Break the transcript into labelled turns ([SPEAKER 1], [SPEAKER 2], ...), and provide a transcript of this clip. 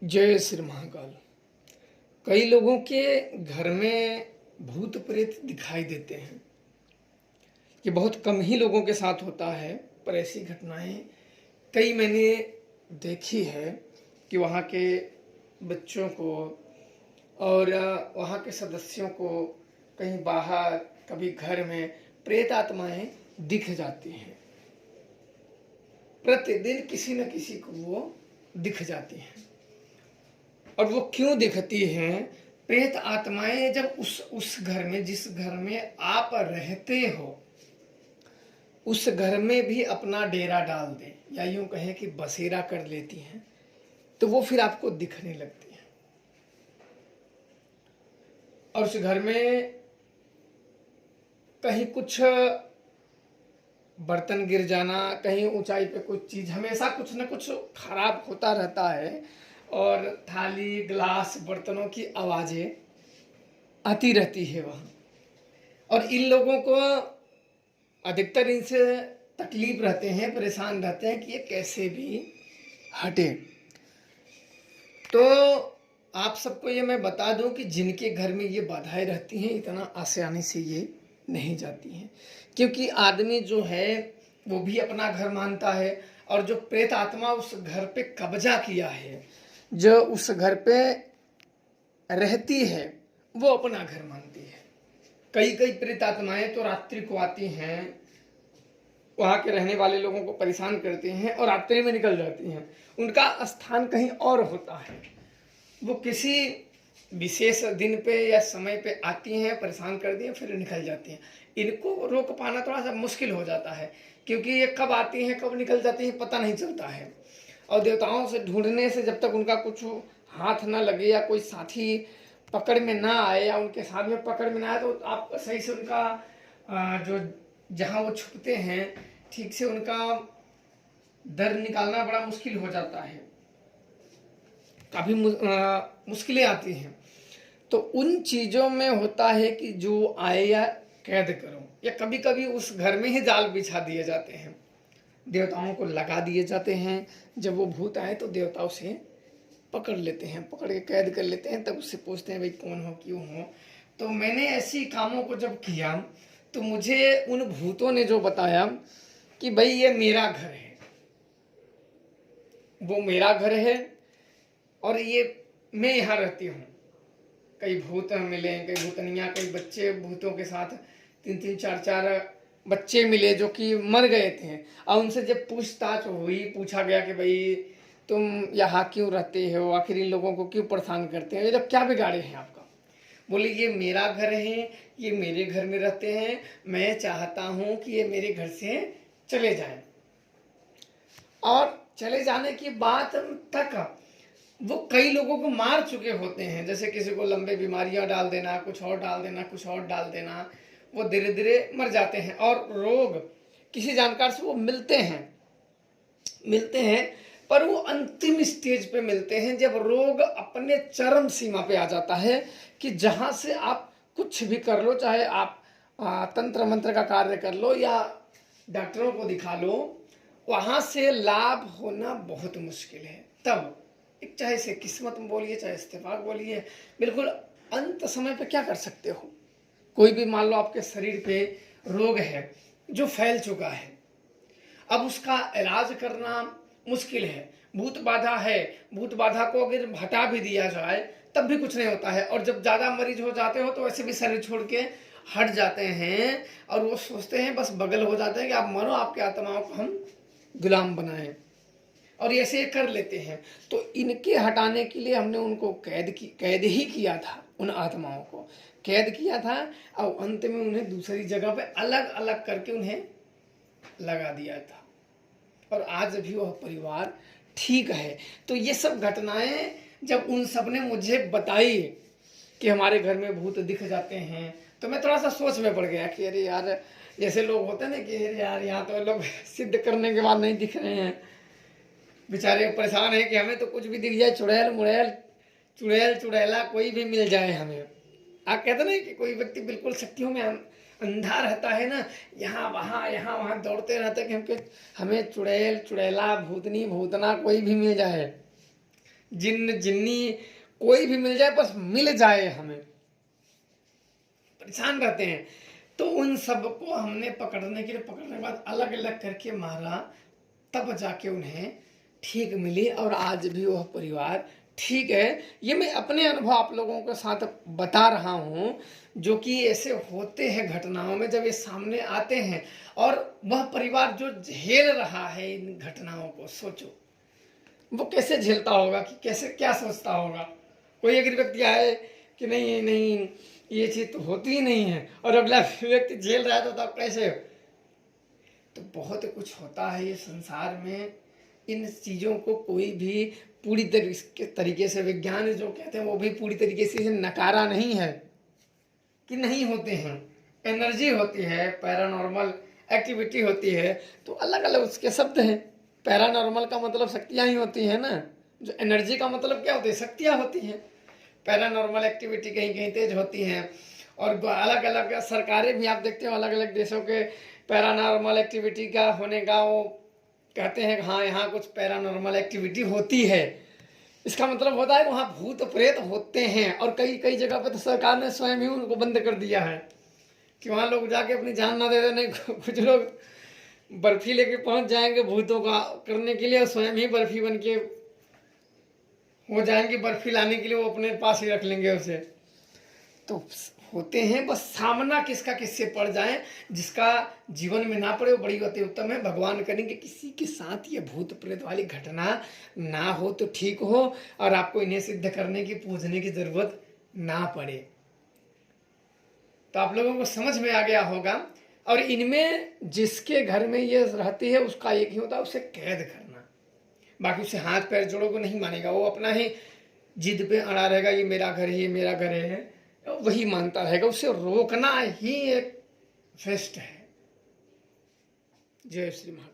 [SPEAKER 1] जय श्री महाकाल। कई लोगों के घर में भूत प्रेत दिखाई देते हैं। ये बहुत कम ही लोगों के साथ होता है, पर ऐसी घटनाएं कई मैंने देखी है कि वहाँ के बच्चों को और वहाँ के सदस्यों को कहीं बाहर कभी घर में प्रेत आत्माएं दिख जाती हैं। प्रतिदिन किसी न किसी को वो दिख जाती हैं। और वो क्यों दिखती हैं? प्रेत आत्माएं जब उस घर में, जिस घर में आप रहते हो, उस घर में भी अपना डेरा डाल दें या यूं कहें कि बसेरा कर लेती हैं, तो वो फिर आपको दिखने लगती हैं। और उस घर में कहीं कुछ बर्तन गिर जाना, कहीं ऊंचाई पे कुछ चीज, हमेशा कुछ ना कुछ खराब होता रहता है। और थाली गिलास बर्तनों की आवाजें आती रहती है वहाँ। और इन लोगों को अधिकतर इनसे तकलीफ रहते हैं, परेशान रहते हैं कि ये कैसे भी हटे। तो आप सबको ये मैं बता दूं कि जिनके घर में ये बाधाएं रहती हैं, इतना आसानी से ये नहीं जाती हैं। क्योंकि आदमी जो है वो भी अपना घर मानता है, और जो प्रेत आत्मा उस घर पे कब्जा किया है, जो उस घर पे रहती है, वो अपना घर मानती है। कई कई प्रेत आत्माएं तो रात्रि को आती हैं, वहां के रहने वाले लोगों को परेशान करती हैं और रात्रि में निकल जाती हैं। उनका स्थान कहीं और होता है। वो किसी विशेष दिन पे या समय पे आती हैं, परेशान कर दी, फिर निकल जाती हैं। इनको रोक पाना थोड़ा सा मुश्किल हो जाता है, क्योंकि ये कब आती हैं कब निकल जाती हैं पता नहीं चलता है। और देवताओं से ढूंढने से जब तक उनका कुछ हाथ ना लगे या कोई साथी पकड़ में ना आए या उनके साथ में पकड़ में ना आए, तो आप सही से उनका जो जहाँ वो छुपते हैं ठीक से उनका दर निकालना बड़ा मुश्किल हो जाता है। काफ़ी मुश्किलें आती हैं। तो उन चीज़ों में होता है कि जो आए या कैद करो, या कभी कभी उस घर में ही जाल बिछा दिए जाते हैं, देवताओं को लगा दिए जाते हैं। जब वो भूत आए तो देवता उसे पकड़ लेते हैं, पकड़ के कैद कर लेते हैं। तब उससे पूछते हैं भाई कौन हो, क्यों हो। तो मैंने ऐसी कामों को जब किया तो मुझे उन भूतों ने जो बताया कि भाई ये मेरा घर है, वो मेरा घर है, और ये मैं यहाँ रहती हूँ। कई भूत मिले, कई भूतनिया, कई बच्चे भूतों के साथ 3-3 4-4 बच्चे मिले जो कि मर गए थे। और उनसे जब पूछताछ हुई, पूछा गया कि भाई तुम यहाँ क्यों रहते हो, आखिर इन लोगों को क्यों परेशान करते हैं, ये लोग क्या बिगाड़े हैं आपका। बोले ये मेरा घर है, ये मेरे घर में रहते हैं, मैं चाहता हूँ कि ये मेरे घर से चले जाएं। और चले जाने की बात तक वो कई लोगों को मार चुके होते हैं। जैसे किसी को लंबे बीमारियां डाल देना, कुछ और डाल देना, कुछ और डाल देना, वो धीरे धीरे मर जाते हैं। और रोग किसी जानकार से वो मिलते हैं, पर वो अंतिम स्टेज पे मिलते हैं जब रोग अपने चरम सीमा पे आ जाता है, कि जहां से आप कुछ भी कर लो, चाहे आप तंत्र मंत्र का कार्य कर लो या डॉक्टरों को दिखा लो, वहां से लाभ होना बहुत मुश्किल है। तब चाहे से किस्मत बोलिए, चाहे इस्तेफाक बोलिए, बिल्कुल अंत समय पे क्या कर सकते हो। कोई भी मान लो आपके शरीर पे रोग है जो फैल चुका है, अब उसका इलाज करना मुश्किल है। भूत बाधा है, भूत बाधा को अगर हटा भी दिया जाए तब भी कुछ नहीं होता है। और जब ज़्यादा मरीज हो जाते हो तो वैसे भी शरीर छोड़ के हट जाते हैं, और वो सोचते हैं बस बगल हो जाते हैं कि आप मरो, आपके आत्माओं को हम गुलाम बनाएं, और ऐसे ये कर लेते हैं। तो इनके हटाने के लिए हमने उनको कैद ही किया था, उन आत्माओं को कैद किया था, और अंत में उन्हें दूसरी जगह पे अलग अलग करके उन्हें लगा दिया था। और आज भी वह परिवार ठीक है। तो ये सब घटनाएं जब उन सब ने मुझे बताई कि हमारे घर में भूत दिख जाते हैं, तो मैं थोड़ा सा सोच में पड़ गया कि अरे यार, जैसे लोग होते हैं ना कि अरे यार यहाँ तो लोग सिद्ध करने के बाद नहीं दिख रहे हैं, बेचारे परेशान है कि हमें तो कुछ भी दिख जाए, चुड़ैल मुड़ैल, चुड़ैल चुड़ैला कोई भी मिल जाए हमें। आप कहते ना कि कोई व्यक्ति बिल्कुल शक्तियों में अंधा रहता है ना, यहाँ वहाँ दौड़ते रहते हैं कि हमें चुड़ैल चुड़ैला भूतनी भूतना कोई भी मिल जाए। जिन्न जिन्नी कोई भी मिल जाए, बस मिल जाए, हमें परेशान रहते हैं। तो उन सबको हमने पकड़ने के बाद अलग अलग करके मारा, तब जाके उन्हें ठीक मिली, और आज भी वह परिवार ठीक है। ये मैं अपने अनुभव आप लोगों के साथ बता रहा हूँ, जो कि ऐसे होते हैं घटनाओं में, जब ये सामने आते हैं। और वह परिवार जो झेल रहा है इन घटनाओं को, सोचो वो कैसे झेलता होगा, कि कैसे क्या सोचता होगा। कोई अगर व्यक्ति आए कि नहीं नहीं ये चीज़ तो होती ही नहीं है, और अगला व्यक्ति झेल रहा है, तो तब कैसे। तो बहुत कुछ होता है ये संसार में। इन चीज़ों को कोई भी पूरी तरीके से, विज्ञान जो कहते हैं वो भी पूरी तरीके से नकारा नहीं है कि नहीं होते हैं। एनर्जी होती है, पैरानॉर्मल एक्टिविटी होती है, तो अलग अलग उसके शब्द हैं। पैरानॉर्मल का मतलब शक्तियाँ ही होती हैं ना, जो एनर्जी का मतलब क्या होती है, शक्तियाँ होती हैं। पैरानॉर्मल एक्टिविटी कहीं कहीं तेज होती हैं, और अलग अलग सरकारें भी आप देखते हो, अलग अलग देशों के पैरानॉर्मल एक्टिविटी का होने का वो कहते हैं कि हाँ यहाँ कुछ पैरानॉर्मल एक्टिविटी होती है। इसका मतलब होता है वहाँ भूत प्रेत होते हैं, और कई कई जगह पर तो सरकार ने स्वयं ही उनको बंद कर दिया है कि वहाँ लोग जाके अपनी जान ना दे दे। नहीं, कुछ लोग बर्फी लेके पहुंच जाएंगे भूतों का करने के लिए, और स्वयं ही बर्फी बन के हो जाएंगे। बर्फी लाने के लिए वो अपने पास ही रख लेंगे उसे। तो होते हैं, बस सामना किसका किससे पड़ जाए, जिसका जीवन में ना पड़े वो बड़ी अति उत्तम है। भगवान करेंगे किसी के साथ ये भूत प्रेत वाली घटना ना हो तो ठीक हो, और आपको इन्हें सिद्ध करने की, पूजने की जरूरत ना पड़े। तो आप लोगों को समझ में आ गया होगा। और इनमें जिसके घर में ये रहती है उसका एक ही होता है, उसे कैद करना। बाकी उसे हाथ पैर जोड़ो को नहीं मानेगा, वो अपना ही जिद पे अड़ा रहेगा, ये मेरा घर है, ये मेरा घर है, वही मानता रहेगा। उसे रोकना ही एक श्रेष्ठ है। जय श्री महाराज।